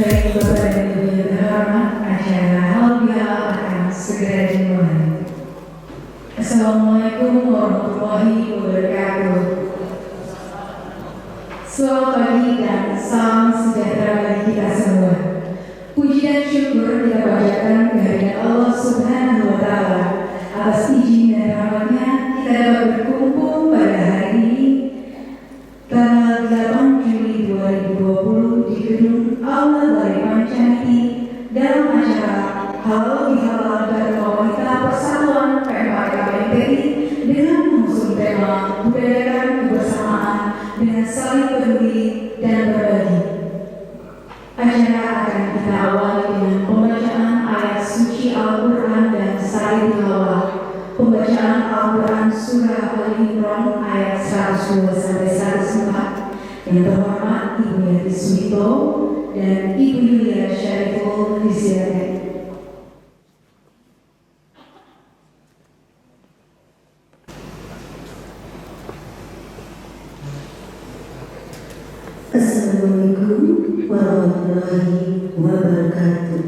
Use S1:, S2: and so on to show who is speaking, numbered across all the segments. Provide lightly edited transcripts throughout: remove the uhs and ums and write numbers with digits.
S1: Baik Bapak dan Ibu yang terhormat, acara halal bihalal akan segera dimulai. Assalamualaikum warahmatullahi wabarakatuh. Selamat pagi dan salam sejahtera bagi kita semua. Puji dan syukur kita panjatkan kehadirat Allah Subhanahu wa Ta'ala atas izin dan rahmatnya kita dapat berkumpul pada hari ini tanggal 8 Juli 2020 di gedung Aula Balai Pancanti dalam acara halal bihalal dari Komunitas Persatuan PMK-KPMPI dengan mengusung tema budayakan kebersamaan dengan saling peduli dan berbagi. Acara akan kita awali dengan pembacaan ayat suci Al-Quran dan saling tilawah. Pembacaan Al-Quran Surah Al-Imran ayat 102-104. Yang terhormat Ibu Yati Suwito dan Ibu Yulia Syariful disilakan.
S2: Assalamualaikum warahmatullahi wabarakatuh.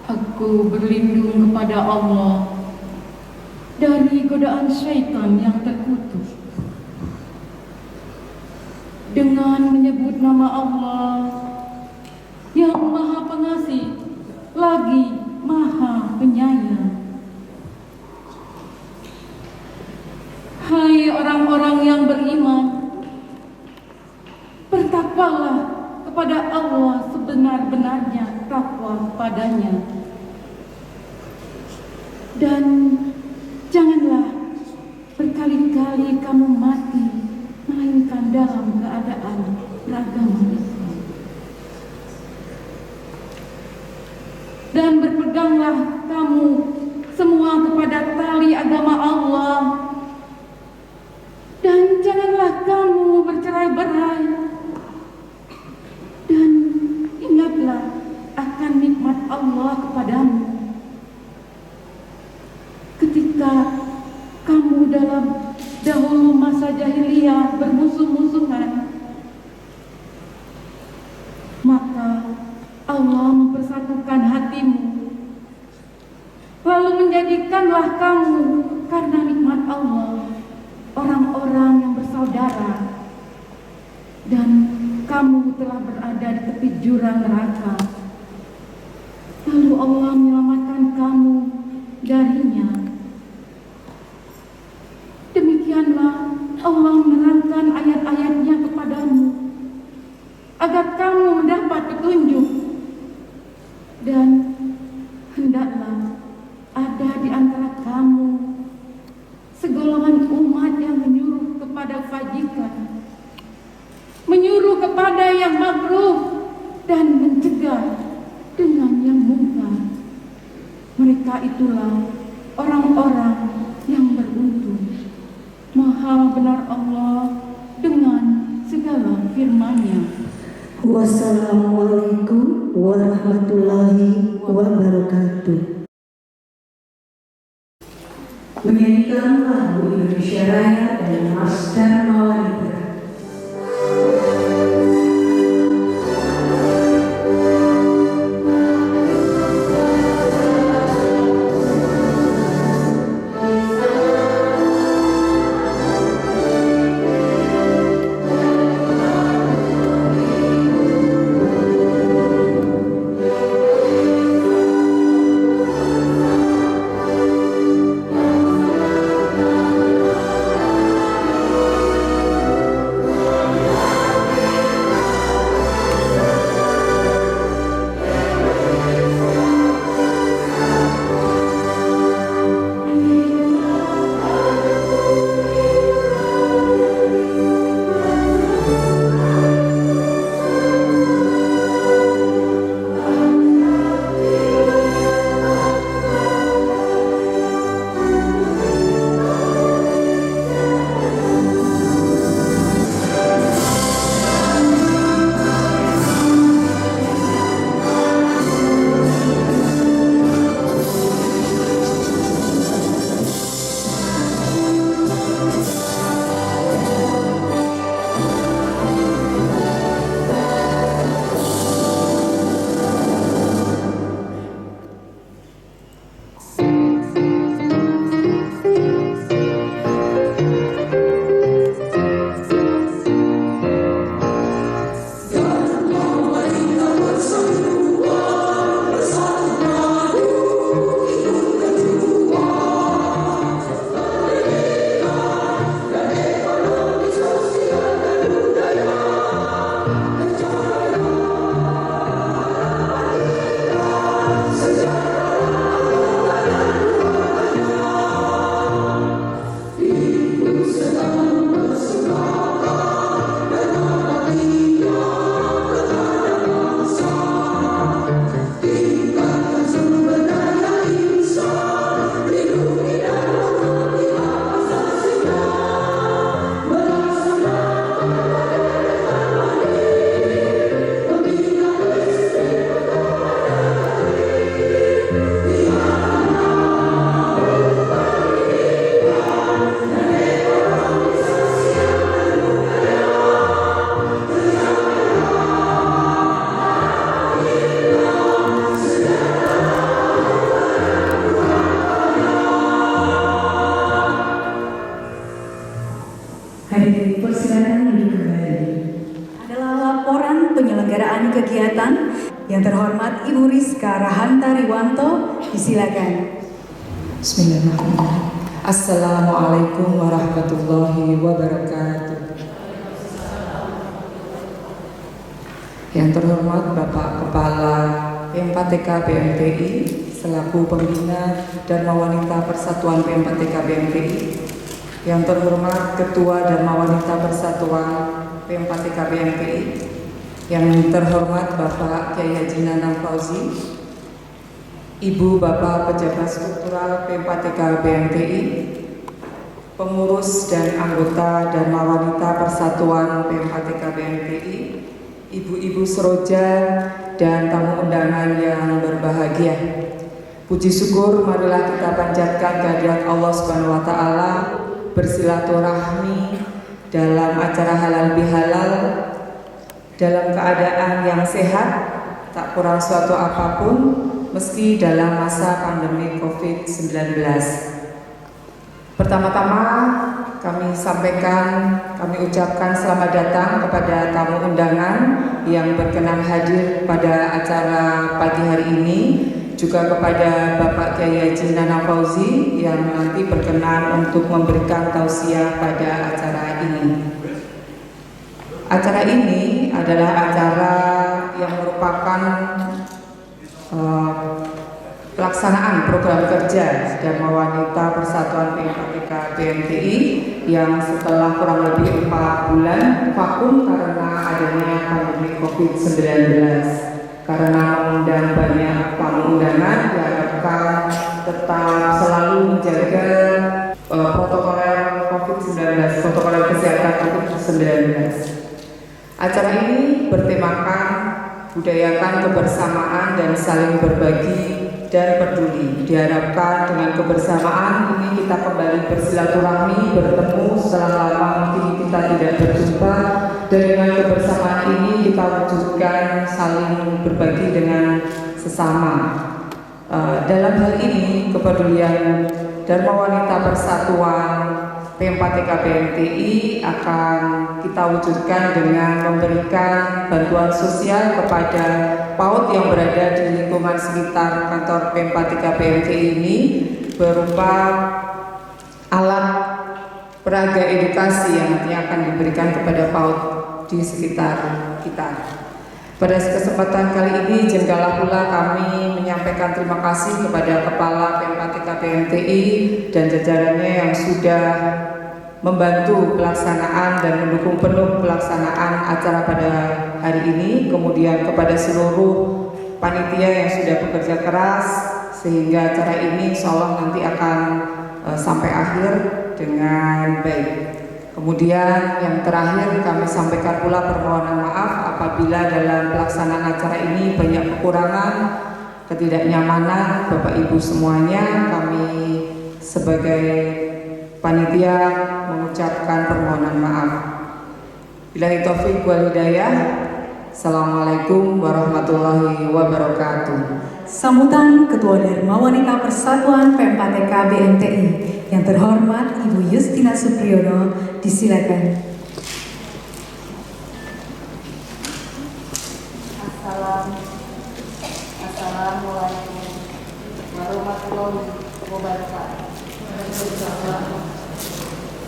S3: Aku berlindung kepada Allah dari godaan syaitan yang terkutuk. Dengan menyebut nama Allah yang Maha Pengasih lagi Maha Penyayang. Hai orang-orang yang beriman, bertakwalah kepada Allah sebenar-benarnya takwa padanya. Dan janganlah berkali-kali kamu mati melainkan dalam keadaan beragama Islam. Dan berpeganglah kamu semua kepada tali agama Allah. Dan janganlah kamu bercerai-berai. Dan ingatlah akan nikmat Allah kepadamu. Ketika kamu dalam dahulu masa jahiliyah bermusuh-musuhan, maka Allah mempersatukan hatimu, lalu menjadikanlah kamu karena nikmat Allah orang-orang yang bersaudara, dan kamu telah berada di tepi jurang neraka. Lalu Allah menyelamatkan kamu darinya. Demikianlah Allah menerangkan ayat-ayatnya kepadamu agar kamu mendapat petunjuk. Dan hendaklah ada di antara kamu segolongan umat yang menyuruh kepada kebajikan, menyuruh kepada yang makruh, dan mencegah dengan yang mungkar. Mereka itulah orang-orang yang beruntung. Maha benar Allah dengan segala firman-Nya.
S2: Wassalamualaikum warahmatullahi wabarakatuh.
S1: Menyanyikan lagu Indonesia Raya dan Mas Dharma Wanita. Hadirin persilakan duduk kembali. Adalah laporan penyelenggaraan kegiatan. Yang terhormat Ibu Rizka Rahanta Riwanto, disilakan.
S4: Bismillahirrahmanirrahim. Assalamualaikum warahmatullahi wabarakatuh. Yang terhormat Bapak Kepala P4TK BMTI selaku Pembina Dharma Wanita Persatuan P4TK BMTI, yang terhormat Ketua Dharma Wanita Persatuan P4TK BMTI, yang terhormat Bapak Kiai Haji Nanang Fauzi, Ibu Bapak Pejabat Struktural P4TK BMTI, pengurus dan anggota Dharma Wanita Persatuan P4TK BMTI, ibu-ibu seroja dan tamu undangan yang berbahagia. Puji syukur marilah kita panjatkan kehadirat Allah Subhanahu wa taala, bersilaturahmi dalam acara halal bihalal dalam keadaan yang sehat, tak kurang suatu apapun, meski dalam masa pandemi COVID-19. Pertama-tama kami ucapkan selamat datang kepada tamu undangan yang berkenan hadir pada acara pagi hari ini, juga kepada Bapak Kiai Haji Nanang Fauzi yang nanti berkenan untuk memberikan tausiah pada acara ini. Acara ini adalah acara yang merupakan pelaksanaan program kerja Dharma Wanita Persatuan P4TK BMTI yang setelah kurang lebih 4 bulan vakum karena adanya pandemi COVID-19. Karena mengundang banyak tamu undangan, diharapkan tetap selalu menjaga protokol COVID-19, protokol kesehatan COVID-19. Acara ini bertemakan budayakan kebersamaan dan saling berbagi dan peduli. Diharapkan dengan kebersamaan ini kita kembali bersilaturahmi, bertemu setelah lama mungkin kita tidak berjumpa, dan dengan kebersamaan ini kita wujudkan saling berbagi dengan sesama. Dalam hal ini kepedulian Dharma Wanita Persatuan P4TK BMTI akan kita wujudkan dengan memberikan bantuan sosial kepada PAUD yang berada di lingkungan sekitar kantor P4TK BMTI ini berupa alat peraga edukasi yang nantinya akan diberikan kepada PAUD di sekitar kita. Pada kesempatan kali ini jenggalah pula kami menyampaikan terima kasih kepada Kepala P4TK BMTI dan jajarannya yang sudah membantu pelaksanaan dan mendukung penuh pelaksanaan acara pada hari ini, kemudian kepada seluruh panitia yang sudah bekerja keras sehingga acara ini insya Allah nanti akan sampai akhir dengan baik. Kemudian yang terakhir kami sampaikan pula permohonan maaf apabila dalam pelaksanaan acara ini banyak kekurangan, ketidaknyamanan Bapak Ibu semuanya. Kami sebagai panitia mengucapkan permohonan maaf. Billahi taufiq wal hidayah. Assalamualaikum warahmatullahi wabarakatuh.
S1: Sambutan Ketua Dharma Wanita Persatuan P4TK BMTI yang terhormat Ibu Justina Supriyono, disilakan.
S5: Assalamualaikum warahmatullahi wabarakatuh.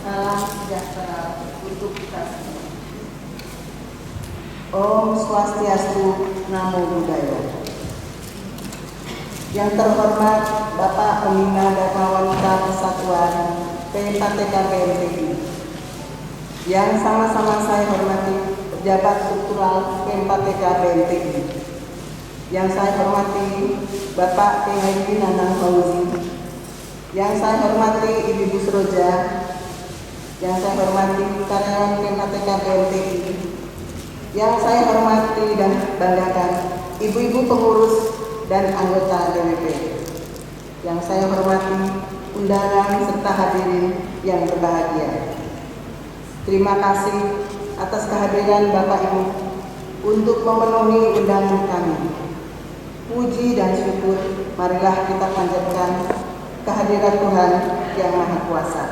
S5: Salam sejahtera untuk kita semua. Om Swastiastu, Namo Buddhaya. Yang terhormat Bapak Pembina Dharma Wanita Persatuan P4TK BMTI, yang sama-sama saya hormati pejabat struktural P4TK BMTI, yang saya hormati Bapak Kiai Haji Nanang Fauzi, yang saya hormati ibu-ibu seroja, yang saya hormati karyawan P4TK BMTI, yang saya hormati dan banggakan ibu-ibu pengurus dan anggota DWP, yang saya hormati undangan serta hadirin yang berbahagia. Terima kasih atas kehadiran Bapak Ibu untuk memenuhi undangan kami. Puji dan syukur marilah kita panjatkan kehadiran Tuhan yang Maha Kuasa.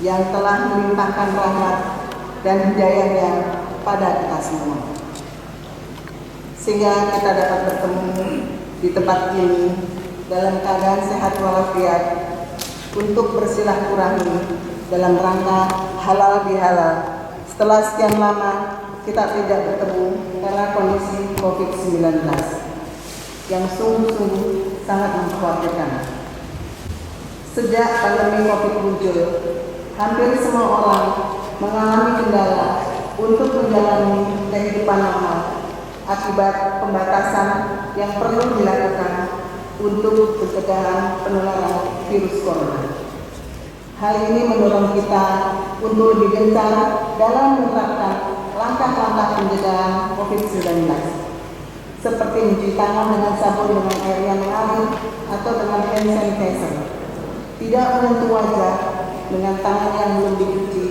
S5: yang telah melimpahkan rahmat dan hidayahnya pada kita semua. Sehingga kita dapat bertemu di tempat ini dalam keadaan sehat walafiat untuk bersilaturahmi dalam rangka halal bihalal. Setelah sekian lama kita tidak bertemu karena kondisi COVID-19 yang sungguh-sungguh sangat mengkhawatirkan. Sejak pandemi COVID muncul, hampir semua orang mengalami kendala untuk menjalani kehidupan normal akibat pembatasan yang perlu dilakukan untuk pencegahan penularan virus corona. Hal ini mendorong kita untuk lebih gencar dalam menerapkan langkah-langkah pencegahan COVID-19, seperti mencuci tangan dengan sabun dengan air yang mengalir atau dengan hand sanitizer, tidak menyentuh wajah dengan tangan yang belum dicuci,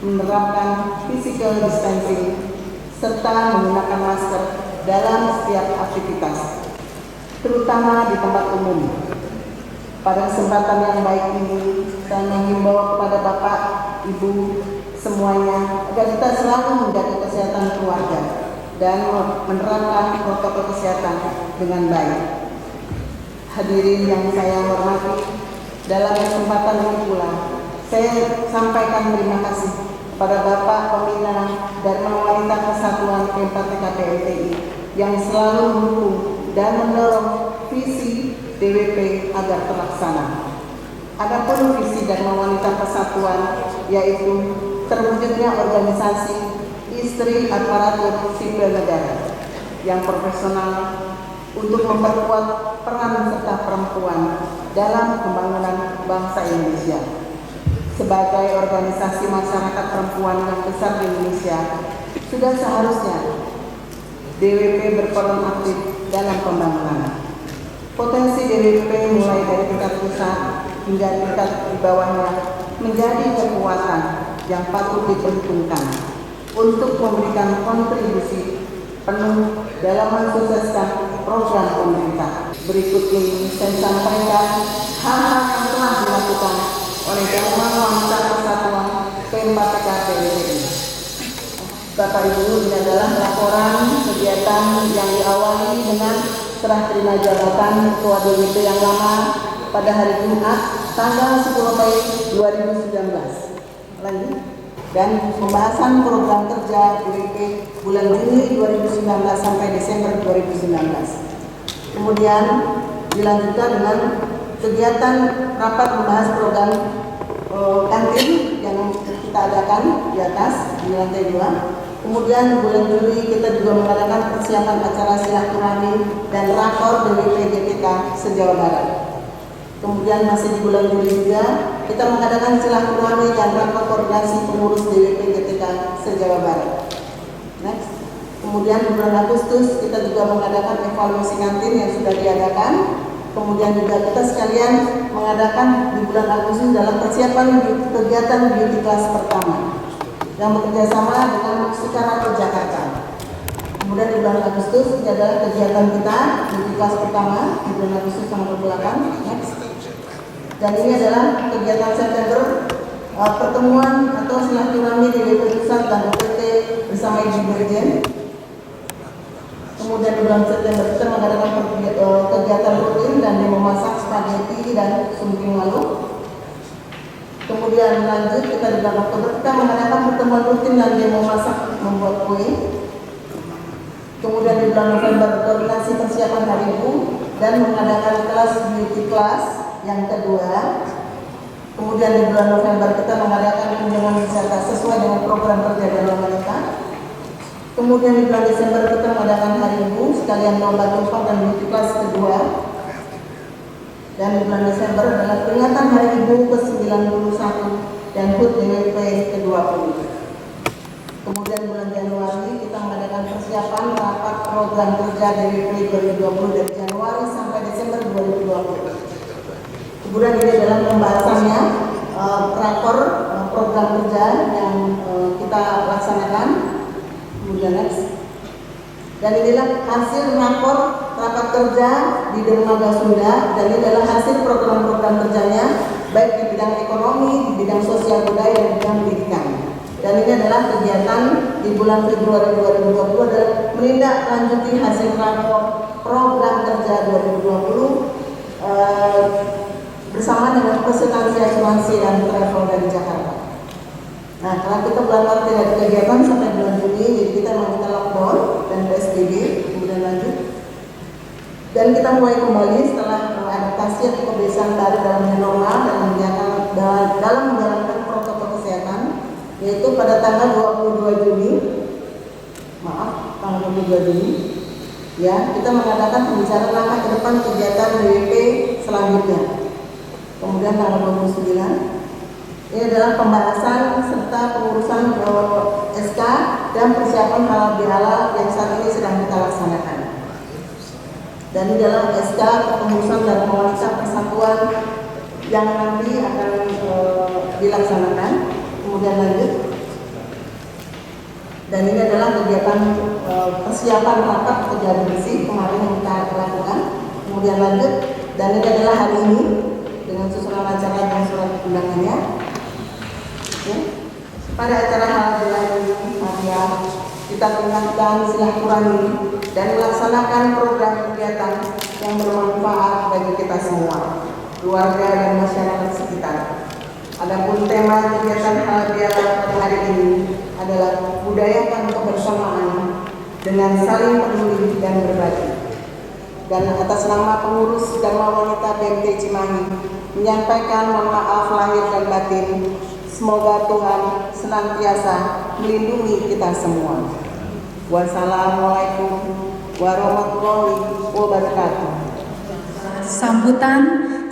S5: menerapkan physical distancing, serta menggunakan masker dalam setiap aktivitas, terutama di tempat umum. Pada kesempatan yang baik ini, saya menghimbau kepada Bapak, Ibu, semuanya agar kita selalu menjaga kesehatan keluarga dan menerapkan protokol kesehatan dengan baik. Hadirin yang saya hormati, dalam kesempatan ini pula saya sampaikan terima kasih kepada Bapak Pembina Dharma Wanita Persatuan PMPTK PMTI yang selalu mendukung dan mendorong visi DWP agar terlaksana. Adapun visi Dharma Wanita Persatuan yaitu terwujudnya organisasi istri aparatur sipil negara yang profesional untuk memperkuat peran serta perempuan dalam pembangunan bangsa Indonesia. Sebagai organisasi masyarakat perempuan yang besar di Indonesia, sudah seharusnya DWP berperan aktif dalam pembangunan. Potensi DWP mulai dari tingkat pusat hingga tingkat di bawahnya menjadi kekuatan yang patut diperhitungkan untuk memberikan kontribusi penuh dalam mensukseskan program pemerintah. Berikut ini saya sampaikan hal-hal yang telah dilakukan oleh Dharma Wanita Persatuan PMPTK PMTI. Bapak Ibu, ini adalah laporan kegiatan yang diawali dengan serah terima jabatan Ketua DWP yang lama pada hari Jumat tanggal 10 Mei 2019. Lanjut. Dan pembahasan program kerja DWP bulan Juni 2019 sampai Desember 2019. Kemudian dilanjutkan dengan kegiatan rapat membahas program kantin yang kita adakan di atas di lantai 2. Kemudian bulan Juli kita juga mengadakan persiapan acara silaturahmi dan rakor DWP GTK se-Jawa Barat. Kemudian masih di bulan Juli juga kita mengadakan silaturahmi dan rakor koordinasi pengurus DWP GTK se-Jawa Barat. Next. Kemudian di bulan Agustus kita juga mengadakan evaluasi kantin yang sudah diadakan. Kemudian juga kita sekalian mengadakan di bulan Agustus dalam persiapan kegiatan beauty class pertama yang bekerja sama dengan secara Jakarta. Kemudian di bulan Agustus ini adalah kegiatan kita beauty class pertama di bulan Agustus tanggal 28. Next. Dan ini adalah kegiatan September pertemuan atau silaturahmi di DWP Pusat dan OPT bersama Ibu Dirjen. Kemudian di bulan September kita mengadakan kegiatan rutin dan demo masak spaghetti dan sumping malu. Kemudian lanjut kita di bulan Oktober kita mengadakan pertemuan rutin dan demo masak membuat kue. Kemudian di bulan November koordinasi persiapan Hari Ibu dan mengadakan kelas beauty class yang kedua. Kemudian di bulan November kita mengadakan kunjungan wisata sesuai dengan program kerja Dharma Wanita. Kemudian di bulan Desember kita mengadakan Hari Ibu sekalian lomba tumpang dan beauty class kedua. Dan di bulan Desember adalah peringatan Hari Ibu ke-91 dan HUT DWP ke-20. Kemudian bulan Januari kita mengadakan persiapan rapat program kerja DWP 2020 dari Januari sampai Desember 2020. Kemudian ini adalah pembahasannya rakor program kerja yang kita laksanakan. Kemudian next. Dan inilah hasil rakor rapat kerja di Dermaga Sunda dan ini adalah hasil program-program kerjanya baik di bidang ekonomi, di bidang sosial budaya, dan di bidang pendidikan. Dan ini adalah kegiatan di bulan Februari 2020 adalah menindaklanjuti hasil rapor program kerja 2020 bersama dengan presentasi asuransi dan travel dari Jakarta. Nah, karena kita bulan Maret tidak ada kegiatan sampai bulan Juni, jadi kita melakukan lockdown dan PSBB, kemudian lanjut. Dan kita mulai kembali setelah adaptasi atau kebiasaan baru dalam new normal dalam menjalankan protokol kesehatan, yaitu pada tanggal 22 Juni, ya, kita mengadakan pembicaraan langkah ke depan kegiatan BWP selanjutnya. Kemudian tanggal 29, ini adalah pembahasan serta pengurusan SK dan persiapan halal bihalal yang saat ini sedang kita laksanakan. Dan di dalam SK kepengurusan dan pengurusan persatuan yang nanti akan dilaksanakan. Kemudian lanjut. Dan ini adalah kegiatan persiapan rapat kerja bersih kemarin yang kita lakukan. Kemudian lanjut. Dan ini adalah hari ini dengan susunan acara dan surat undangannya. Ya. Pada acara halal bihalal ini, marilah kita mengingatkan silaturahmi dan melaksanakan program kegiatan yang bermanfaat bagi kita semua, keluarga dan masyarakat sekitar. Adapun tema kegiatan halal bihalal pada hari ini adalah budayakan kebersamaan dengan saling peduli dan berbagi. Dan atas nama pengurus Dharma Wanita BMT Cimahi menyampaikan mohon maaf lahir dan batin. Semoga Tuhan senantiasa melindungi kita semua. Wassalamualaikum warahmatullahi wabarakatuh.
S1: Sambutan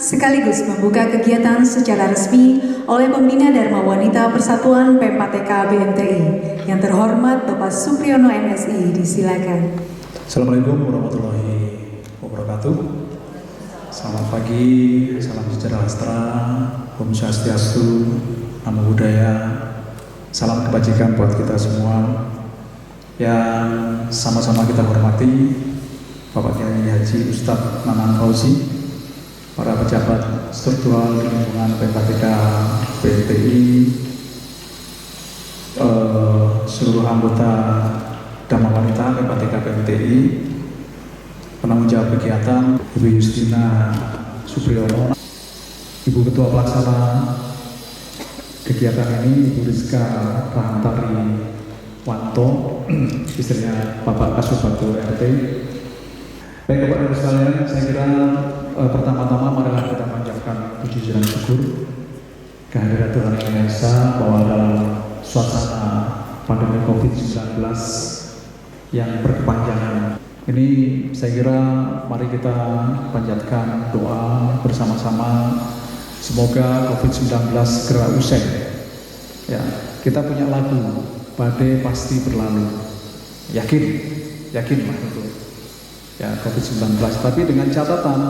S1: sekaligus membuka kegiatan secara resmi oleh Pembina Dharma Wanita Persatuan PMPTK BMTI yang terhormat Bapak Supriyono MSI, disilakan.
S6: Assalamualaikum warahmatullahi wabarakatuh. Selamat pagi, salam sejahtera, Om Swastiastu, Namo Buddhaya, salam kebajikan buat kita semua yang sama-sama kita hormati Bapak Kiai Haji Ustadz Nanang Fauzi, para pejabat struktural di lingkungan PMPTK BMTI, seluruh anggota Dharma Wanita PMPTK BMTI, penanggung jawab kegiatan Ibu Justina Supriyono, Ibu Ketua Pelaksana kegiatan ini Ibu Rizka Rahantari Wanto, istrinya Bapak Kasubagdo RT. Baik Bapak Ibu sekalian, saya kira pertama-tama marilah kita panjatkan puji dan syukur kehadirat Tuhan Yang Maha Esa bahwa dalam suasana pandemi COVID-19 yang berkepanjangan ini, saya kira mari kita panjatkan doa bersama-sama semoga COVID-19 segera usai. Ya, kita punya lagu badai pasti berlalu, yakin lah itu ya COVID-19, tapi dengan catatan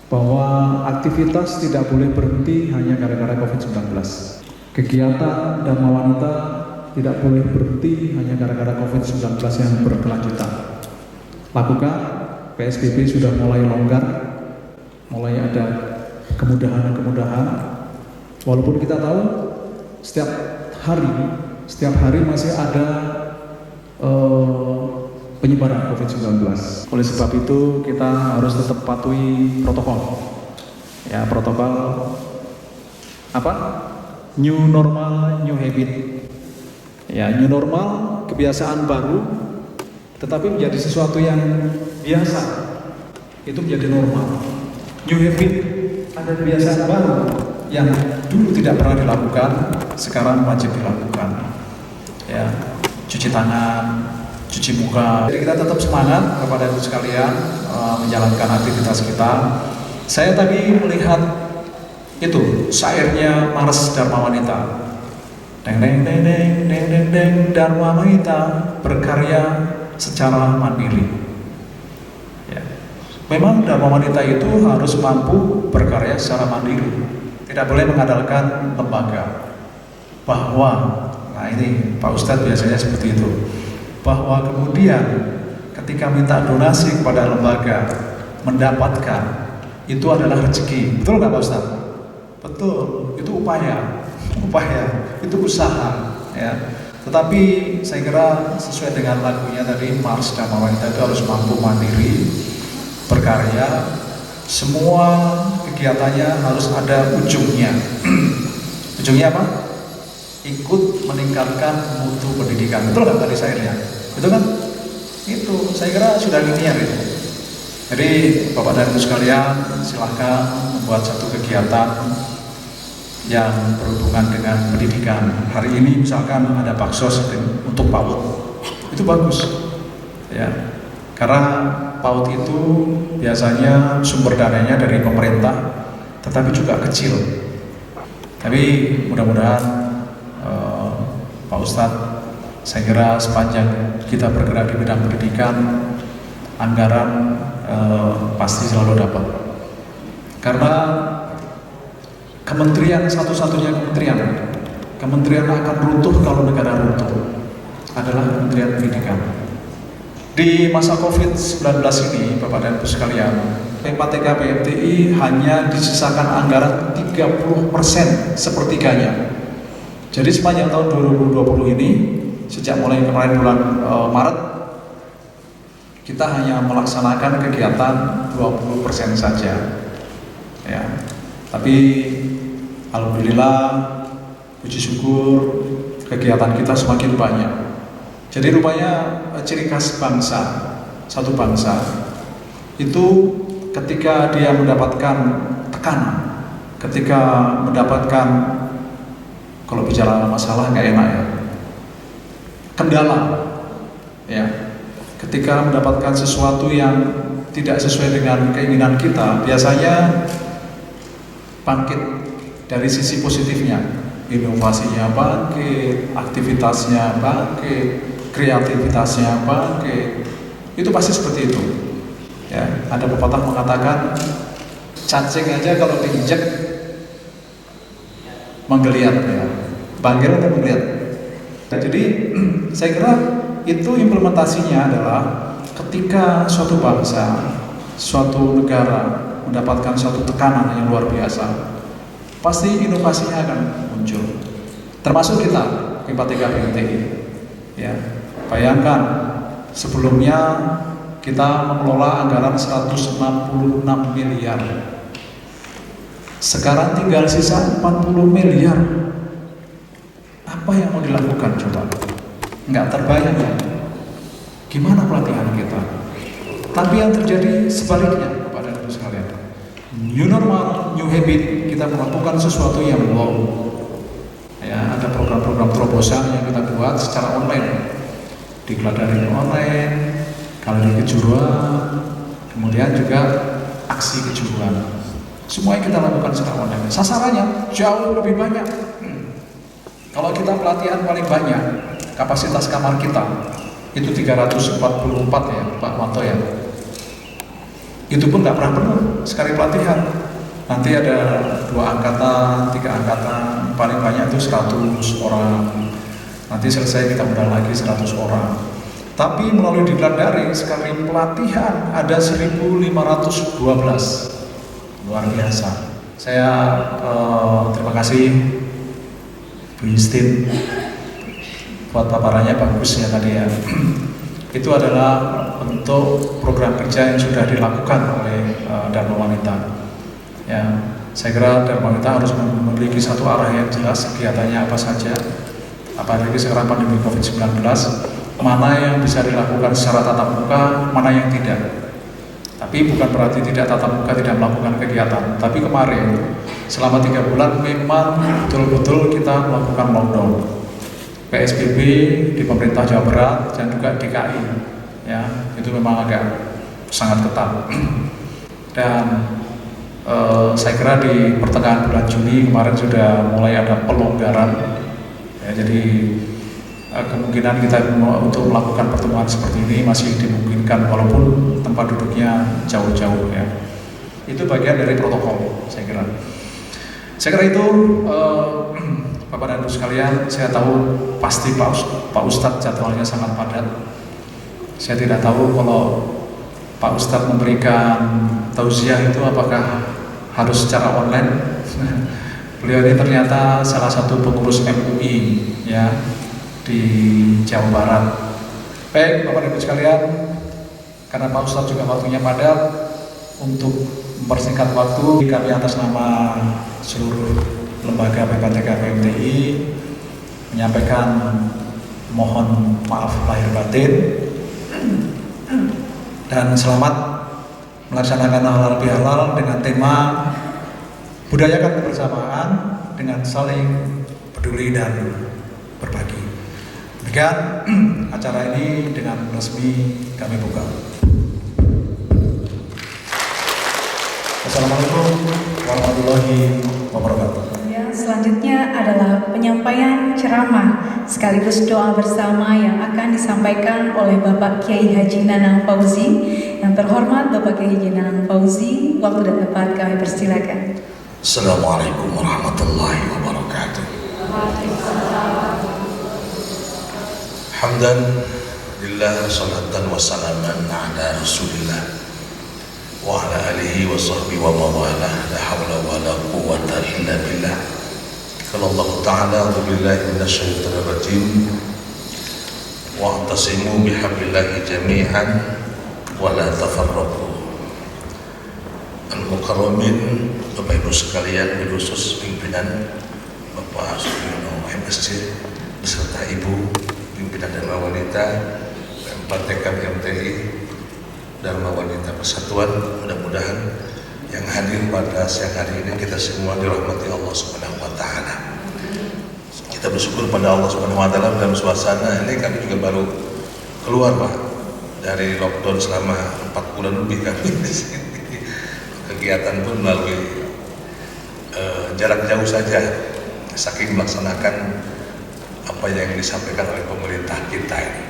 S6: bahwa aktivitas tidak boleh berhenti hanya gara-gara COVID-19. Kegiatan Dharma Wanita tidak boleh berhenti hanya gara-gara COVID-19 yang berkelanjutan. Lakukan, PSBB sudah mulai longgar, mulai ada kemudahan-kemudahan, walaupun kita tahu setiap hari masih ada penyebaran COVID-19. Oleh sebab itu kita harus tetap patuhi protokol. Ya, protokol apa? New normal, new habit. Ya, new normal, kebiasaan baru, tetapi menjadi sesuatu yang biasa. Itu menjadi normal. New habit, ada kebiasaan baru yang dulu tidak pernah dilakukan, sekarang wajib dilakukan. Ya, cuci tangan, cuci muka. Jadi kita tetap semangat kepada ibu sekalian menjalankan aktivitas kita. Saya tadi melihat itu syairnya Mars Dharma Wanita. Deng deng deng deng deng deng deng Dharma Wanita berkarya secara mandiri. Ya. Memang Dharma Wanita itu harus mampu berkarya secara mandiri. Tidak boleh mengandalkan lembaga. Bahwa, nah ini Pak Ustadz biasanya seperti itu, bahwa kemudian ketika minta donasi kepada lembaga mendapatkan itu adalah rezeki. Betul nggak Pak Ustadz? Betul, itu upaya, itu usaha, ya. Tetapi saya kira sesuai dengan lagunya tadi, Mars Dharma Wanita itu harus mampu mandiri, berkarya, semua kegiatannya harus ada ujungnya. Ujungnya apa? Ikut meningkatkan mutu pendidikan. Betul nggak tadi saya lihat? Itu kan? Itu, saya kira sudah linear itu. Jadi Bapak dan Ibu sekalian, silahkan membuat satu kegiatan yang berhubungan dengan pendidikan. Hari ini misalkan ada baksos untuk PAUD, itu bagus, ya. Karena PAUD itu biasanya sumber dananya dari pemerintah, tetapi juga kecil. Tapi mudah-mudahan Pak Ustadz, saya kira sepanjang kita bergerak di bidang pendidikan, anggaran pasti selalu dapat. Karena kementerian, satu-satunya kementerian akan runtuh kalau negara runtuh adalah Kementerian Pendidikan. Di masa COVID-19 ini, Bapak dan Ibu sekalian, PMPTK PMTI hanya disisakan anggaran 30%, sepertiganya. Jadi sepanjang tahun 2020 ini, sejak mulai kemarin bulan Maret, kita hanya melaksanakan kegiatan 20% saja, ya. Tapi alhamdulillah, puji syukur, kegiatan kita semakin banyak. Jadi rupanya ciri khas bangsa, satu bangsa, itu ketika dia mendapatkan tekanan, ketika mendapatkan, kalau bicara masalah nggak enak ya, kendala, ya, ketika mendapatkan sesuatu yang tidak sesuai dengan keinginan kita, biasanya bangkit dari sisi positifnya, inovasinya bangkit, aktivitasnya bangkit, kreativitasnya bangkit, itu pasti seperti itu. Ya, ada pepatah mengatakan cacing aja kalau diinjek menggeliat, ya, bangkit atau menggeliat. Nah, jadi saya kira itu implementasinya adalah ketika suatu bangsa, suatu negara mendapatkan suatu tekanan yang luar biasa, pasti inovasinya akan muncul. Termasuk kita, PMPTK PMTI. Ya, bayangkan sebelumnya kita mengelola anggaran 166 miliar. Sekarang tinggal sisa 40 miliar. Apa yang mau dilakukan coba? Nggak terbayang ya? Gimana pelatihan kita? Tapi yang terjadi sebaliknya, Bapak dan Ibu sekalian. New normal, new habit, kita melakukan sesuatu yang low. Ya, ada program-program terobosan yang kita buat secara online, diklat dari online, galeri kejuruan, kemudian juga aksi kejuruan. Semua yang kita lakukan secara online. Sasarannya jauh lebih banyak. Kalau kita pelatihan paling banyak, kapasitas kamar kita itu 344 ya, Pak Wanto ya. Itu pun nggak pernah penuh sekali pelatihan. Nanti ada 2 angkatan, 3 angkatan, paling banyak itu 100 orang. Nanti selesai kita undang lagi 100 orang. Tapi melalui diklat daring sekali pelatihan ada 1.512. Luar biasa. Saya terima kasih Bu Yustin buat paparannya, bagus ya tadi ya. Itu adalah bentuk program kerja yang sudah dilakukan oleh Dharma Wanita. Ya, saya kira Dharma Wanita harus memiliki satu arah yang jelas kegiatannya apa saja. Apalagi sekarang pandemi COVID-19, mana yang bisa dilakukan secara tatap muka, mana yang tidak. Tapi bukan berarti tidak tatap muka, tidak melakukan kegiatan. Tapi kemarin selama 3 bulan memang betul-betul kita melakukan lockdown, PSBB di pemerintah Jawa Barat dan juga DKI, ya, itu memang agak sangat ketat. Dan saya kira di pertengahan bulan Juni kemarin sudah mulai ada pelonggaran, ya, jadi kemungkinan kita untuk melakukan pertemuan seperti ini masih dimungkinkan walaupun tempat duduknya jauh-jauh, ya. Itu bagian dari protokol, saya kira. Saya kira itu Bapak dan Ibu sekalian, saya tahu pasti Pak Ustadz jadwalnya sangat padat. Saya tidak tahu kalau Pak Ustadz memberikan tausiah itu apakah harus secara online. Beliau ini ternyata salah satu pengurus MUI ya di Jawa Barat. Baik, Bapak Ibu sekalian, karena Pak Ustadz juga waktunya padat, untuk mempersingkat waktu, kami atas nama seluruh lembaga PPTK PMTI menyampaikan mohon maaf lahir batin dan selamat melaksanakan halal bihalal dengan tema budayakan kebersamaan dengan saling peduli dan berbagi. Demikian acara ini dengan resmi kami buka. Assalamualaikum warahmatullahi wabarakatuh.
S1: Selanjutnya adalah penyampaian ceramah sekaligus doa bersama yang akan disampaikan oleh Bapak Kiai Haji Nanang Fauzi. Yang terhormat Bapak Kiai Haji Nanang Fauzi, waktu dan tempat kami persilakan.
S7: Assalamualaikum warahmatullahi wabarakatuh. Hamdan lillah, salatan wa salaman ala rasulillah wa ala alihi wa sahbihi wa mawalah, la hawla wa la quwwata illa billah. Qala Allah Ta'ala, a'udzu billahi minasyaitonir rajim, wa'tasimu bihablillahi jami'an wa la tafarraqu. Al-Mukarramin, Bapak Ibu sekalian, khusus pimpinan Bapak Sugiono MSC beserta Ibu pimpinan Dharma Wanita PMPTK PMTI Dharma Wanita Persatuan, mudah-mudahan yang hadir pada siang hari ini kita semua dirahmati Allah Subhanahu wa Ta'ala. Kita bersyukur pada Allah Subhanahu wa Ta'ala dalam suasana ini. Kami juga baru keluar Pak dari lockdown selama 4 bulan lebih kami di sini. Kegiatan pun melalui jarak jauh saja, saking melaksanakan apa yang disampaikan oleh pemerintah kita ini.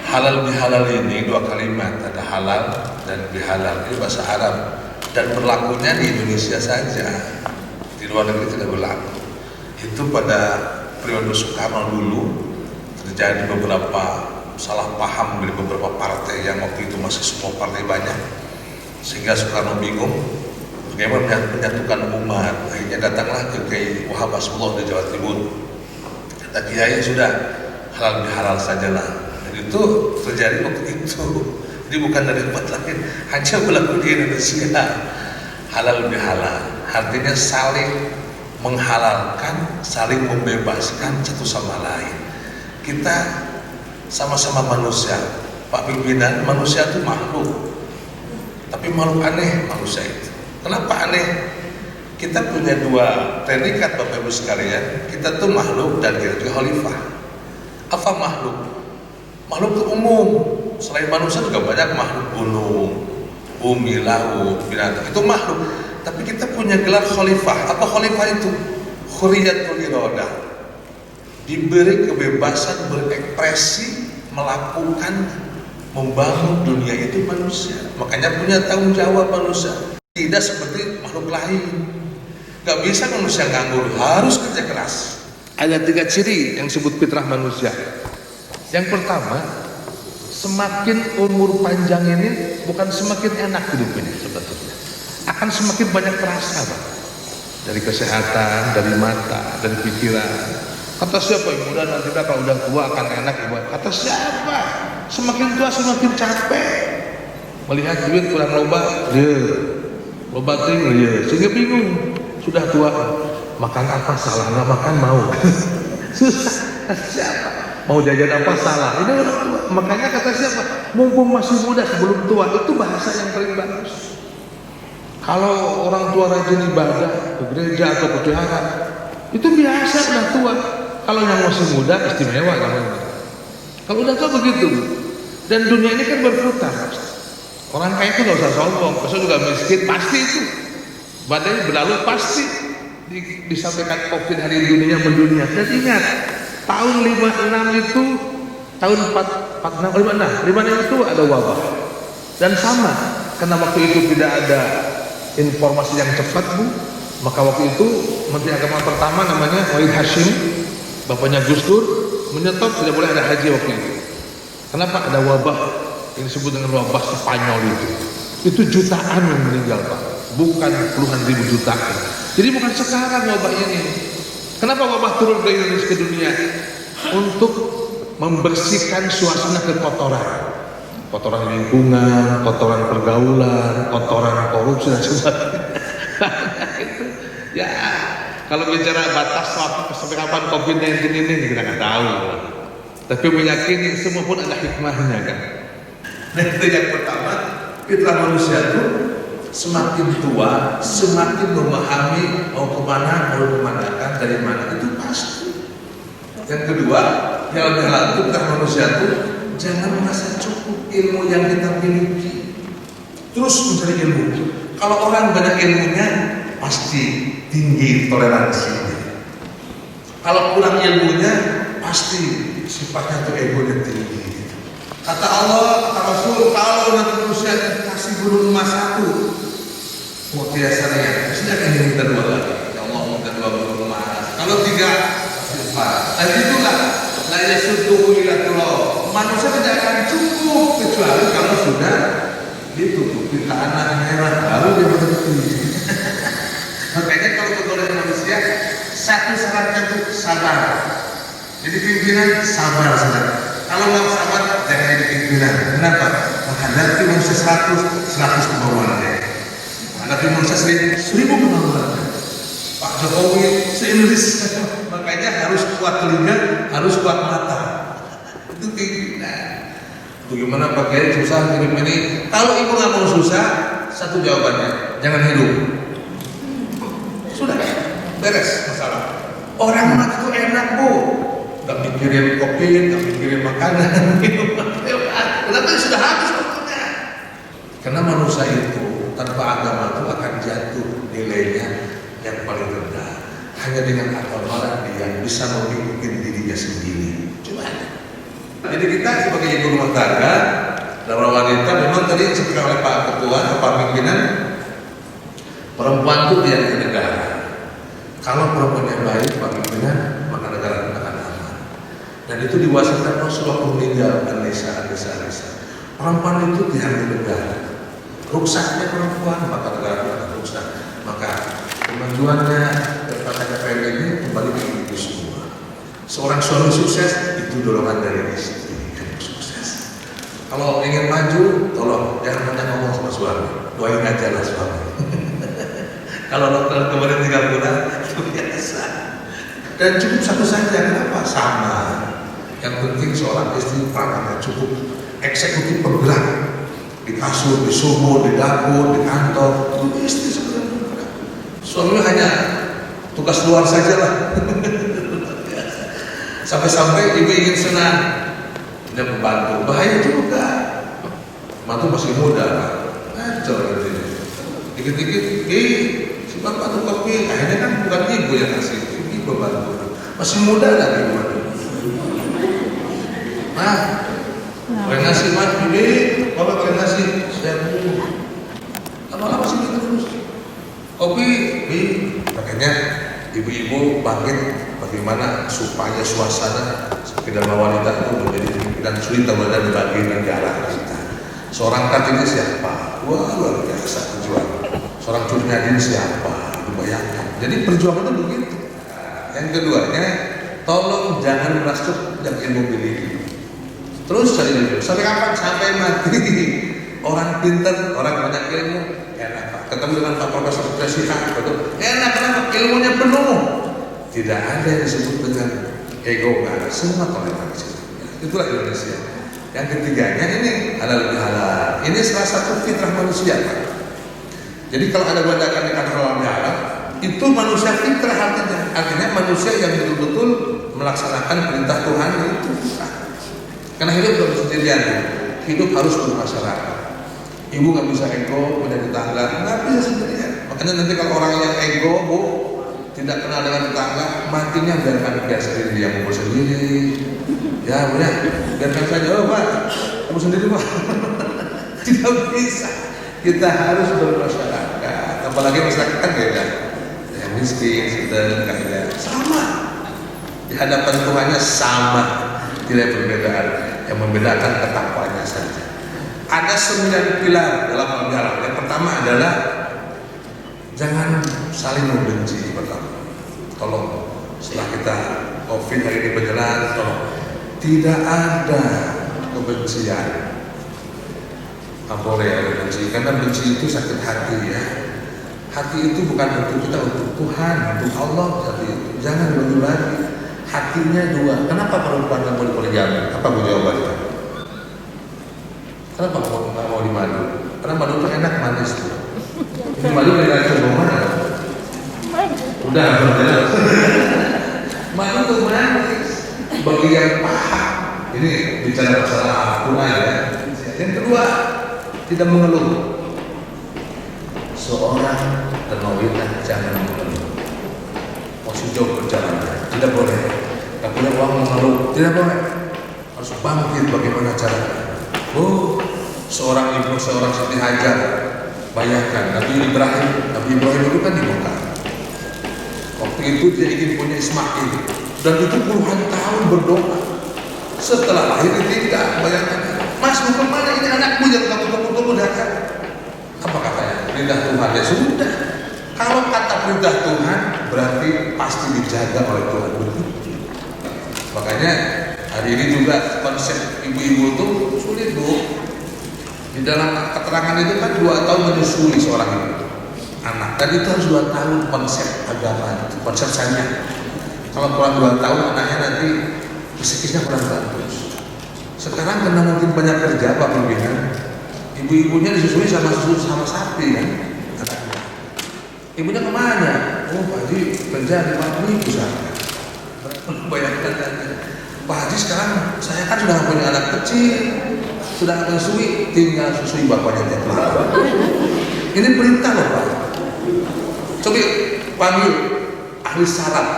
S7: Halal bihalal ini 2 kalimat, ada halal dan bihalal, ini bahasa Arab dan berlakunya di Indonesia saja, di luar negeri tidak berlaku. Itu pada periode Soekarno dulu terjadi beberapa salah paham dari beberapa partai yang waktu itu masih semua partai banyak, sehingga Soekarno bingung bagaimana menyatukan umat. Akhirnya datanglah ke Kiai Wahab Asmullah di Jawa Timur. Kata Kiai, sudah halal bihalal sajalah. Dan itu terjadi waktu itu. Jadi bukan dari tempat lain, hanya berlaku di Indonesia. Halal bihalal artinya saling menghalalkan, saling membebaskan satu sama lain. Kita sama-sama manusia. Pak pimpinan, manusia itu makhluk, tapi makhluk aneh manusia itu. Kenapa aneh? Kita punya 2 predikat Bapak Ibu sekalian. Kita tuh makhluk dan kita juga khalifah. Apa makhluk? Makhluk itu umum. Selain manusia juga banyak makhluk, gunung, bumi, laut, binatang. Itu makhluk. Tapi kita punya gelar khalifah. Apa khalifah itu? Khuriyatul iradah. Diberi kebebasan berekspresi, melakukan, membangun dunia itu manusia. Makanya punya tanggung jawab manusia. Tidak seperti makhluk lain. Gak bisa manusia nganggur, harus kerja keras. Ada 3 ciri yang disebut fitrah manusia. Yang pertama, semakin umur panjang ini bukan semakin enak hidup ini sebetulnya, akan semakin banyak terasa Pak. Dari kesehatan, dari mata, dari pikiran. Kata siapa yang muda nanti kalau udah tua akan enak ibu? Kata siapa? Semakin tua semakin capek. Melihat duit kurang loba, loba ting, sehingga bingung. Sudah tua, makan apa salah, nggak makan mau. Susah. Siapa? Mau jajan apa salah. Ini orang tua. Makanya kata siapa? Mumpung masih muda sebelum tua, itu bahasa yang paling bagus. Kalau orang tua rajin ibadah ke gereja atau ke wihara, itu biasa udah tua. Kalau yang masih muda istimewa namanya. Kalau udah tua begitu. Dan dunia ini kan berputar. Orang kaya itu nggak usah sombong. Besok juga miskin pasti itu. Badai berlalu pasti. Disampaikan COVID hari dunia mendunia. Dan ingat, tahun 56 itu, tahun 56 itu ada wabah. Dan sama, karena waktu itu tidak ada informasi yang cepat Bu, maka waktu itu Menteri Agama pertama namanya Wahid Hashim, bapaknya Gus Dur, menyetop tidak boleh ada haji waktu itu. Kenapa? Ada wabah yang disebut dengan wabah Spanyol itu jutaan yang meninggal Pak. bukan puluhan ribu juta. Jadi bukan sekarang wabah ini. Kenapa wabah turun ke Indonesia, ke dunia? Untuk membersihkan suasana kekotoran, kotoran lingkungan, kotoran pergaulan, kotoran korupsi dan sebagainya. Ya, kalau bicara batas waktu sampai kapan COVID-19 ini kita nggak tahu. Tapi meyakini semua pun ada hikmahnya kan. Nah itu yang pertama, fitrah manusia itu semakin tua, semakin memahami mau kemana, mau kemanakan, dari mana itu pasti. Yang kedua, yang lebih lanjut fitrah manusia itu jangan merasa cukup ilmu yang kita miliki, terus mencari ilmu. Kalau orang banyak ilmunya, pasti tinggi toleransinya. Kalau kurang ilmunya, pasti sifatnya itu egonya tinggi. Kata Allah, kata Rasul, kalau nanti manusia dikasih gunung emas satu, mau biasanya, pasti akan minta dua lagi. Ya Allah minta dua gunung emas. Kalau tiga, pasti empat. Dan itulah la yasuddu ila Allah. Manusia tidak akan cukup kecuali kalau sudah ditutupi tanah merah, baru dia berhenti. Makanya kalau kegodaan manusia, satu syaratnya itu sabar. Jadi pimpinan sabar saudara. Kalau nggak sabar jangan jadi pimpinan. Kenapa? Menghadapi manusia 100 kemauannya. Menghadapi manusia 1000 kemauannya. Pak Jokowi se-Indonesia. Makanya harus kuat telinga, harus kuat mata. Itu pimpinan. Bagaimana Pak Kiai susah kirim ini? Kalau ibu nggak mau susah, satu jawabannya, jangan hidup. Sudah, beres masalah. Orang mati itu enak bu. Gak mikirin kopi, gak mikirin makanan, kenapa sudah habis waktunya? Karena manusia itu tanpa agama itu akan jatuh nilainya yang paling rendah. Hanya dengan agama dia bisa mengikuti dirinya sendiri. Cuma jadi kita sebagai ibu rumah tangga dan wanita memang tadi seperti oleh Pak Ketua, Pak Pimpinan, perempuan itu tiada negara. Kalau perempuan yang baik, Pak Pimpinan, maka negara akan aman. Dan itu diwasiatkan Rasulullah meninggalkan Nisa. Perempuan itu tiada negara. Ruksaknya perempuan, maka negara akan rusak. Maka kemajuannya PKKPN ini kembali ke itu semua. Seorang suami sukses itu dorongan dari istri yang sukses. Kalau ingin maju, tolong jangan banyak ngomong sama suami, doain aja lah suami. Kalau dokter kemarin 3 bulan itu biasa. Dan cukup satu saja, kenapa? Sama. Yang penting seorang istri peranannya cukup eksekutif bergerak di kasur, di sumur, di dapur, di kantor. Itu istri sebenarnya bergerak. Suami hanya tugas luar saja lah. Sampai-sampai ibu ingin senang, dia membantu. Bahaya juga. Mantu masih muda, ngacor gitu. Dikit-dikit, si bapak tuh kopi, akhirnya kan bukan ibu yang kasih, ibu bantu. Masih muda lagi ibu. Kalian ngasih mati, bapak kalian ngasih, saya mau. Lama-lama sih gitu terus. Kopi, makanya ibu-ibu bangkit bagaimana supaya suasana pimpinan wanita itu menjadi pimpinan sulit dan bagi negara kita. Seorang kartini siapa? Wah luar biasa perjuangan. Seorang Curnyadim siapa? Dibayangkan. Jadi perjuangan itu begitu. Yang keduanya, tolong jangan merasuk yang ilmu miliki. Terus cari ilmu. Sampai kapan? Sampai mati. Orang pintar, orang banyak ilmu, enak Pak. Ketemu dengan Pak Profesor Presiden, betul. Enak kenapa? Ilmunya penuh. Tidak ada yang disebut dengan ego, nggak ada. Semua toleransi. Itulah Indonesia. Yang ketiganya ini halal bihalal. Ini salah satu fitrah manusia Pak. Jadi kalau ada bandakan dengan halal bihalal, itu manusia fitrah artinya manusia yang betul-betul melaksanakan perintah Tuhan itu. Karena hidup harus sendirian, hidup harus bermasyarakat. Ibu nggak bisa ego punya tetangga, nggak bisa sendirian. Makanya nanti kalau orang yang ego, bu, tidak kenal dengan tetangga, matinya biarkan dia sendiri, dia ngumpul sendiri. Ya, bu ya, biarkan saja, oh Pak, kamu sendiri Pak. Tidak bisa. Kita harus bermasyarakat. Apalagi masyarakat kan beda. Yang miskin, sedang, kaya, sama. Di hadapan Tuhannya sama. Tidak perbedaan, yang membedakan ketakwanya saja. Ada 9 pilar dalam agama. Yang pertama adalah Jangan saling membenci pertama. Tolong, setelah kita COVID hari ini berjalan, tolong tidak ada kebencian. Nggak boleh ada benci, karena benci itu sakit hati ya. Hati itu bukan untuk kita, untuk Tuhan, untuk Allah. Hati itu jangan bagi-bagi. Hatinya dua. Kenapa perempuan nggak boleh poligami? Apa gue jawabannya? Kenapa nggak mau dimadu? Karena madu itu enak, manis tuh. Ini madu dari racun mana? Udah, jelas. Madu itu manis. Bagi yang paham. Ini bicara masalah Al-Quran ya. Yang kedua, tidak mengeluh. Seorang wanita jangan mengeluh. Masih jauh perjalanan, tidak boleh. Tak punya uang mengeluh, tidak boleh. Harus bangkit bagaimana caranya. Oh, seorang ibu, seorang Siti Hajar. Bayangkan Nabi Ibrahim itu kan di Mekah. Waktu itu dia ingin punya Ismail, dan itu puluhan tahun berdoa. Setelah lahir ditinggal, bayangkan. Mas, mau kemana ini anakmu yang kamu tunggu-tunggu datang? Apa katanya? Perintah Tuhan. Ya sudah. Kalau kata perintah Tuhan, berarti pasti dijaga oleh Tuhan. Makanya hari ini juga konsep ibu-ibu itu sulit, Bu. Di dalam keterangan itu kan 2 tahun menyusui seorang ibu anak, dan itu harus 2 tahun konsep agama, konsep saya. Kalau kurang 2 tahun anaknya nanti psikisnya kurang bagus. Sekarang karena mungkin banyak kerja Pak pimpinan, ibu-ibunya disusui sama susu sama sapi kan. Ibunya kemana? Oh Pak Haji kerja di pabrik misalnya. Bayangkan Pak Haji sekarang saya kan sudah punya anak kecil, sudah menyusui, tinggal susui bapaknya tiap hari. Ini perintah loh Pak. Coba panggil ahli saraf.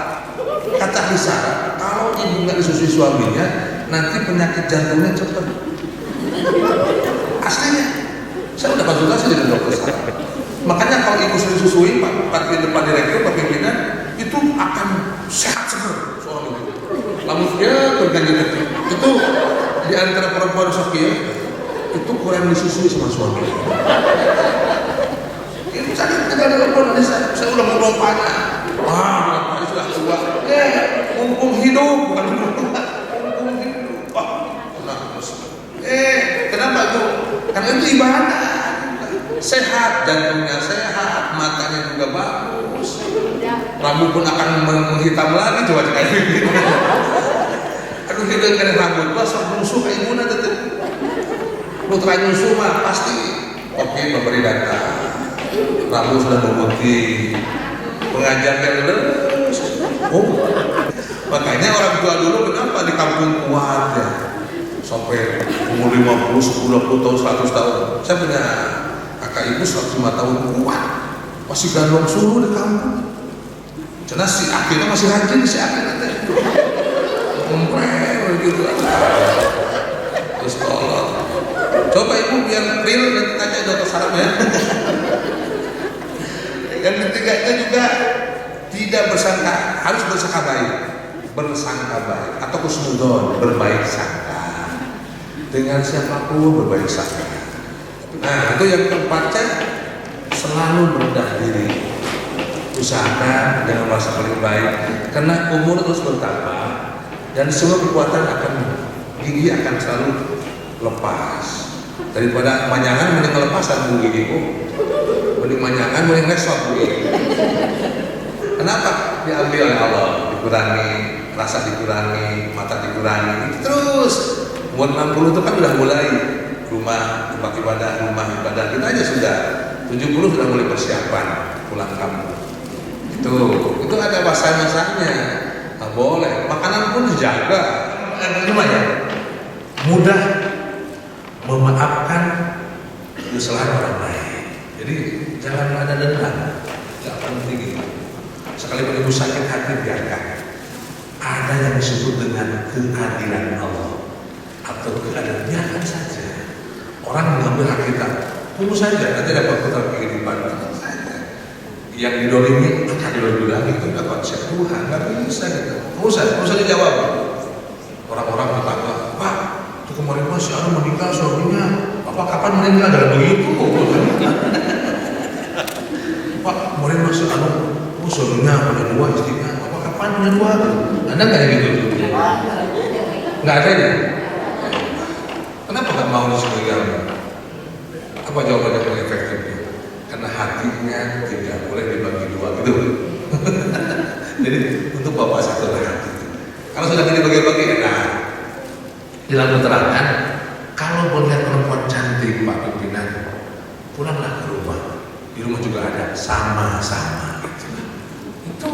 S7: Kata ahli saraf, kalau ibu nggak disusui suaminya, nanti penyakit jantungnya cepat. Aslinya, saya udah konsultasi dengan dokter saraf. Makanya kalau ibu sering susui, Pak Direktur, Pak Pimpinan, itu akan sehat seger seorang ibu. Lalu dia berganjil itu di antara perempuan Sokia itu kurang disusui sama suami. Ini saya tidak ada perempuan, saya udah ngobrol banyak. Wah, sudah tua. Mumpung hidup, bukan mumpung hidup. Wah, kenapa itu? Karena itu ibadah. Sehat, jantungnya sehat, matanya juga bagus. Rambut pun akan menghitam lagi, coba kayak gini. Aduh, kita kena rambut, sok musuh kayak ibu nanti. Putra nyusu mah pasti oke, memberi data. Rambut sudah memutih, pengajar yang lulus. Oh, makanya orang tua dulu kenapa di kampung kuat ya? Sampai umur 50, 10 tahun, 100 tahun. Saya punya kakak ibu 105 tahun kuat, masih gandong suruh di kampung. Karena si akhirnya masih rajin, si akhirnya ngompreng gitu. Terus tolong. Coba ibu biar real dan tanya dokter saraf ya. Yang ketiganya juga tidak bersangka, harus bersangka baik. Bersangka baik atau husnuzon, berbaik sangka. Dengan siapapun berbaik sangka. Nah, itu yang keempatnya, selalu merendah diri. Usahakan dengan merasa paling baik, karena umur terus bertambah dan semua kekuatan gigi akan selalu lepas. Daripada manyangan mending lepasan bu gigiku, mending manyangan mending resot bu gigi. Kenapa? Diambil oleh Allah, dikurangi, rasa dikurangi, mata dikurangi, terus umur 60 itu kan udah mulai rumah, tempat ibadah kita aja sudah 70 sudah mulai persiapan pulang kampung. Itu ada masa-masanya. Nggak boleh, makanan pun dijaga. Gimana? Mudah memaafkan kesalahan orang lain. Jadi jangan ada dendam, nggak penting itu. Sekalipun ibu sakit hati biarkan. Ada yang disebut dengan keadilan Allah atau keadilan, biarkan saja. Orang mengambil hak kita, tunggu saja, nanti dapat putar kehidupan, tenang saja. Yang didolimi akan didolimi lagi, itu udah konsep Tuhan, nggak bisa gitu. Nggak usah dijawab. Orang-orang berkata, Pak, itu kemarin mas, si Anu meninggal suaminya, Bapak kapan meninggal? Jangan begitu. Pak, kemarin masuk suaminya punya 2 istrinya, apa kapan punya 2 gitu? Ada nggak yang gitu? Nggak ada ya? Kenapa nggak mau sebagai agama? Apa jawabannya paling efektif? Karena hatinya tidak boleh dibagi 2 gitu. Jadi untuk bapak satu hati. Kalau sudah dibagi-bagi, nah dalam keterangan, kalau melihat perempuan cantik Pak Pimpinan, pulanglah ke rumah. Di rumah juga ada sama-sama. Itu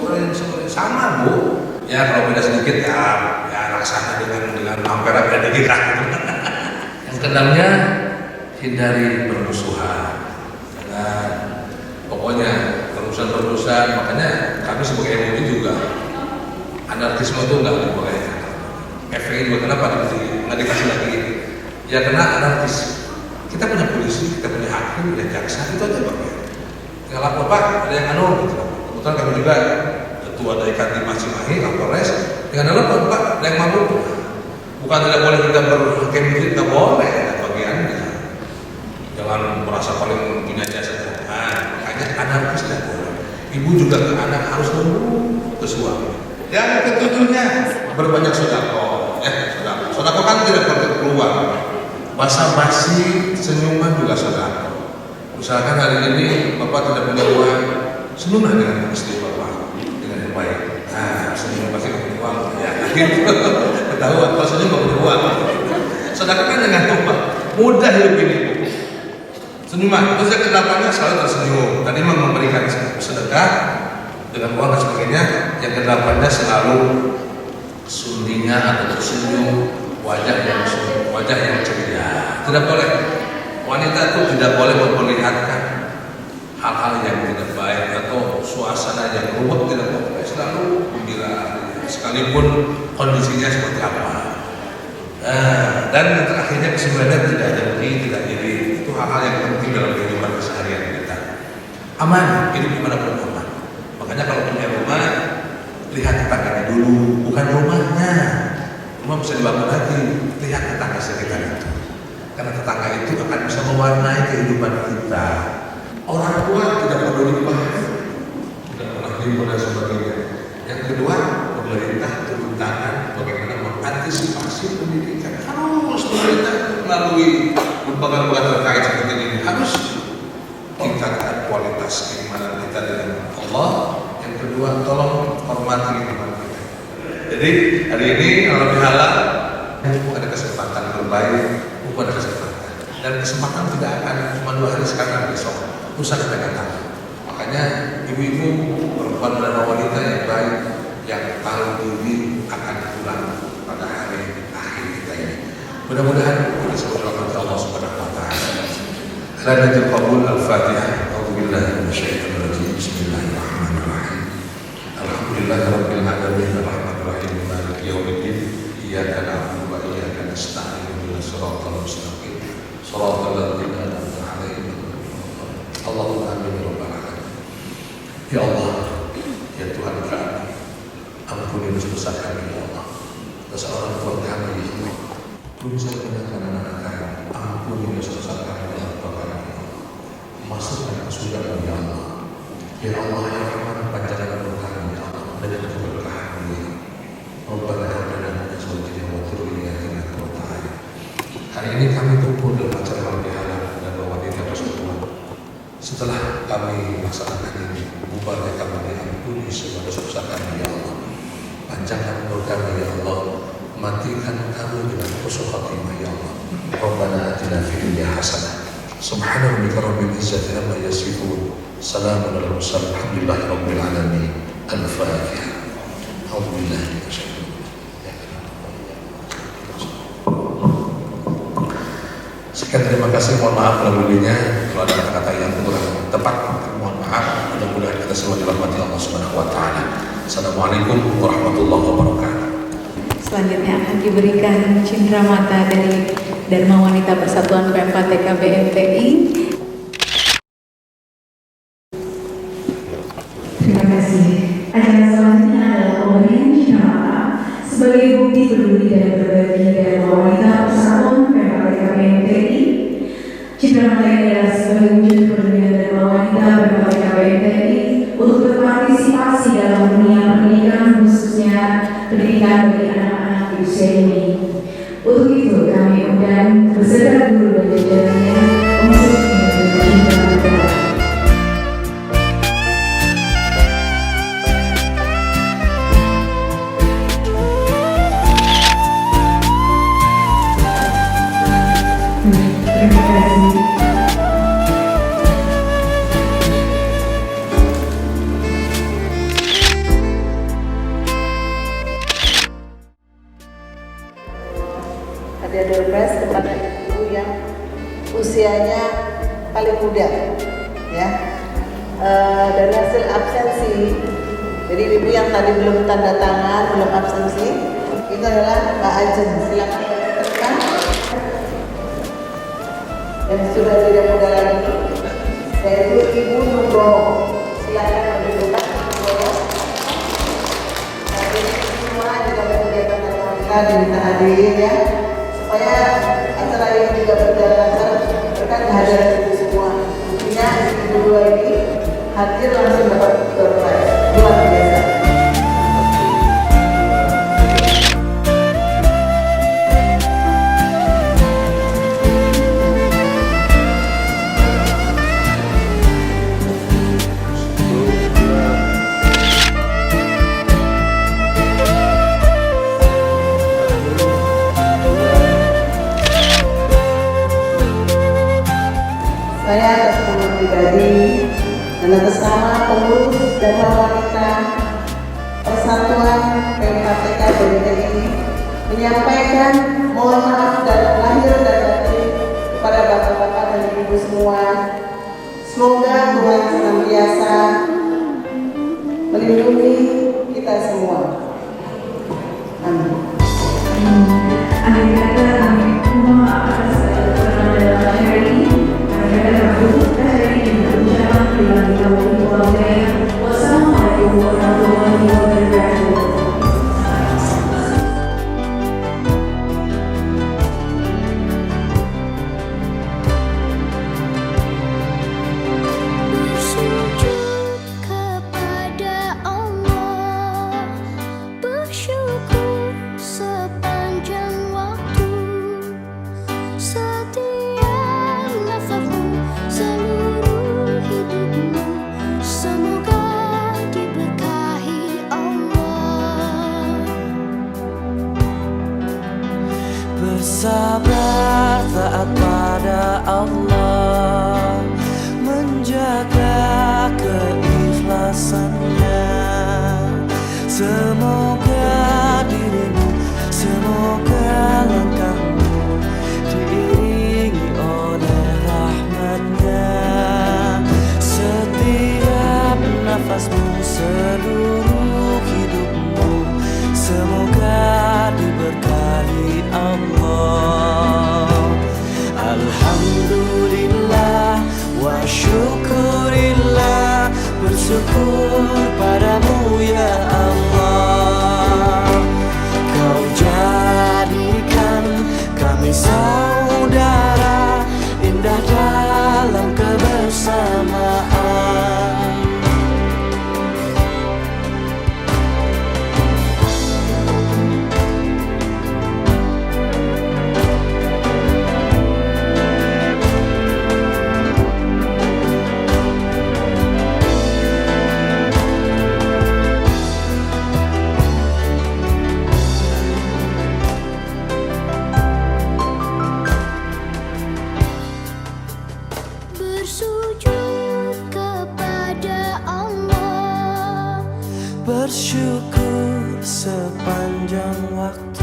S7: sama Bu. Ya kalau beda sedikit ya laksana dengan hampir beda dikit lah. Yang kedamnya hindari permusuhan. Karena pokoknya permusuhan, makanya kami sebagai MUI juga anarkisme itu nggak dibolehkan. FPI juga kenapa nggak dikasih lagi? Ya karena anarkis. Kita punya polisi, kita punya hakim, dan jaksa, itu aja Pak. Tinggal lapor Pak, ada yang gitu. Kebetulan kami juga ketua dari Kantimah Cimahi, Kapolres, dengan telepon Pak, ada yang mabuk. Bukan tidak boleh kita berhakim, tidak boleh, ada bagiannya. Jangan merasa paling punya jasa. Nah, makanya anarkis tidak boleh. Ibu juga ke anak harus nurut ke suami. Yang ketujuhnya berbanyak sodako. Sodako kan tidak perlu keluar. Basa-basi senyuman juga sodako. Misalkan hari ini Bapak tidak punya uang, senyumlah dengan istri Bapak dengan yang baik. Nah, senyum pasti punya uang. Ya, gitu. Ketahuan kalau senyum nggak punya uang. Sodako kan dengan Bapak mudah hidup ini. Senyuman, terus yang kedepannya selalu tersenyum. Tadi memberikan sedekah dengan uang dan sebagainya. Yang kedepannya selalu sundinya atau tersenyum, wajah yang ceria. Tidak boleh, wanita itu tidak boleh memperlihatkan hal-hal yang tidak baik atau suasana yang ruwet, tidak boleh. Selalu gembira, sekalipun kondisinya seperti apa. Dan yang terakhirnya kesembilannya tidak dengki, tidak iri. Itu hal-hal yang penting dalam kehidupan keseharian kita. Aman, hidup dimanapun aman. Makanya kalau punya rumah, lihat tetangganya dulu, bukan rumahnya. Rumah bisa dibangun lagi, lihat tetangga sekitar itu. Karena tetangga itu akan bisa mewarnai kehidupan kita. Orang tua tidak perlu dibahas, tidak pernah libur dan sebagainya. Yang kedua, pemerintah turun tangan bagaimana mengantisipasi pendidikan. Harus pemerintah melalui lembaga-lembaga terkait seperti ini harus tingkatkan kualitas keimanan kita dengan Allah. Yang kedua, tolong hormati lingkungan kita. Jadi hari ini kalau halal, ada kesempatan terbaik, ada kesempatan. Dan kesempatan tidak akan cuma 2 hari sekarang besok, lusa kita datang. Makanya ibu-ibu, perempuan dan wanita yang baik, yang tahu diri akan pulang pada hari akhir kita ini. Mudah-mudahan kita semua rahmat Allah Subhanahu wa taala. Lanatul qabul al-Fatihah. A'udzubillahi minasyaitonir rajim. Bismillahirrahmanirrahim. Alhamdulillahirabbil alamin arrahmanir rahim maliki yaumiddin. Iyyaka na'budu wa iyyaka nasta'in. Ihdinas siratal mustaqim. Shiratal ladzina an'amta 'alaihim. Allahumma amin ya rabbal alamin. Ya Allah, ya Tuhan kami, ampuni dosa kami ya Allah. Dosa orang tua kami ya Allah. Dosa kebanyakan anak-anak kami, ampuni dosa kami ya Allah. Masukkan ke surga ya Allah. Ya Allah, ya Rahman, panjangkan umur kami ya Allah dengan keberkahan ya Rabbana hab lana min azwajina wa dhurriyyatina qurrata a'yun. Hari ini kami kumpul dalam acara halal bihalal dan wanita persatuan. Setelah kami melaksanakan ini, bubarnya kami diampuni semua dosa kami ya Allah. Panjangkan umur kami ya Allah. Matikan kami dengan husnul khatimah ya Allah. Rabbana atina fid dunya hasanah. Subhana rabbika rabbil izzati amma yasifun. Salamun alal mursalin. Alhamdulillahi rabbil alamin. Al-Fatihah. Alhamdulillah. Sekian, terima kasih. Mohon maaf lebih-lebihnya kalau ada kata-kata yang kurang tepat. Mohon maaf. Mudah-mudahan kita semua dirahmati Allah Subhanahu wa taala. Assalamualaikum warahmatullahi wabarakatuh.
S8: Selanjutnya akan diberikan cindera mata dari Dharma Wanita Persatuan P4TK BMTI.
S1: Terima kasih. Acara selanjutnya adalah pemberian cindera mata sebagai bukti peduli dan berbagi Dharma Wanita Persatuan P4TK BMTI. Cindera mata ini adalah sebagai wujud pedulian Dharma Wanita P4TK BMTI Untuk itu kami undang beserta guru dan jajarannya untuk menerima cinta. Terima kasih.
S5: Hadiah door prize kepada ibu yang usianya paling muda, ya. Dari hasil absensi, jadi ibu yang tadi belum tanda tangan, belum absensi, itu adalah Mbak Ajeng. Silakan diteruskan. Yang sudah tidak muda lagi, yaitu Ibu Nugroho. Silakan menunjukkan Nugroho. Nah, semua juga berkegiatan kita diminta hadir, ya, supaya acara ini juga berjalan lancar berkat kehadiran ibu semua. Buktinya ibu dua ini hadir langsung dapat door prize. Luar biasa. Saya atas nama pribadi dan atas nama pengurus Dharma Wanita Persatuan PMPTK BNTI menyampaikan mohon maaf dan lahir dan batin kepada bapak-bapak dan ibu semua. Semoga Tuhan senantiasa melindungi kita semua. Amin.
S1: Akhir kata kami mohon maaf atas kesalahan dalam acara ini. Wassalamualaikum warahmatullahi wabarakatuh.
S9: Bersabar taat pada Allah, menjaga keikhlasannya. Semoga dirimu, semoga langkahmu diiringi oleh rahmatnya. Setiap nafasmu, seluruh hidupmu, semoga diberkahi Allah. Alhamdulillah wa syukurillah, bersyukur padamu ya Allah. Kau jadikan kami saudara, indah dalam kebersamaan. Bersyukur sepanjang waktu.